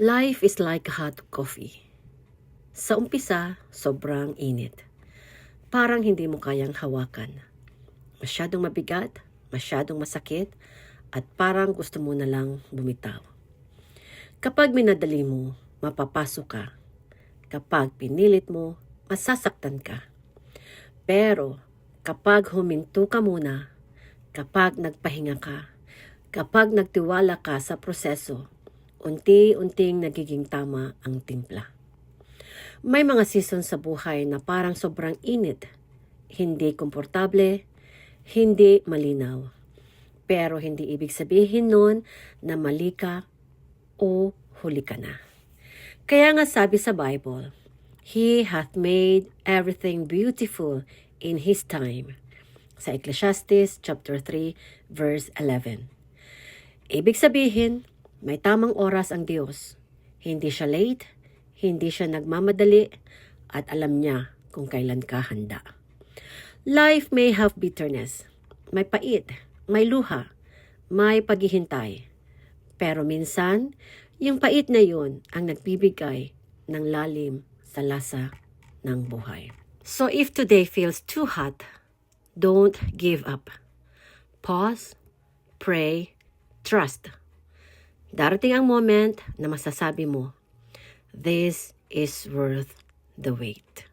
Life is like a hot coffee. Sa umpisa, sobrang init. Parang hindi mo kayang hawakan. Masyadong mabigat, masyadong masakit, at parang gusto mo na lang bumitaw. Kapag minadali mo, mapapasok ka. Kapag pinilit mo, masasaktan ka. Pero kapag huminto ka muna, kapag nagpahinga ka, kapag nagtiwala ka sa proseso, unti-unting nagiging tama ang timpla. May mga season sa buhay na parang sobrang init, hindi komportable, hindi malinaw. Pero hindi ibig sabihin nun na mali ka o huli ka na. Kaya nga sabi sa Bible, He hath made everything beautiful in His time. Sa Ecclesiastes chapter 3 verse 11. Ibig sabihin, may tamang oras ang Diyos. Hindi siya late, hindi siya nagmamadali, at alam niya kung kailan ka handa. Life may have bitterness. May pait, may luha, may paghihintay. Pero minsan, yung pait na yun ang nagbibigay ng lalim sa lasa ng buhay. So if today feels too hot, don't give up. Pause, pray, trust. Darating ang moment na masasabi mo, this is worth the wait.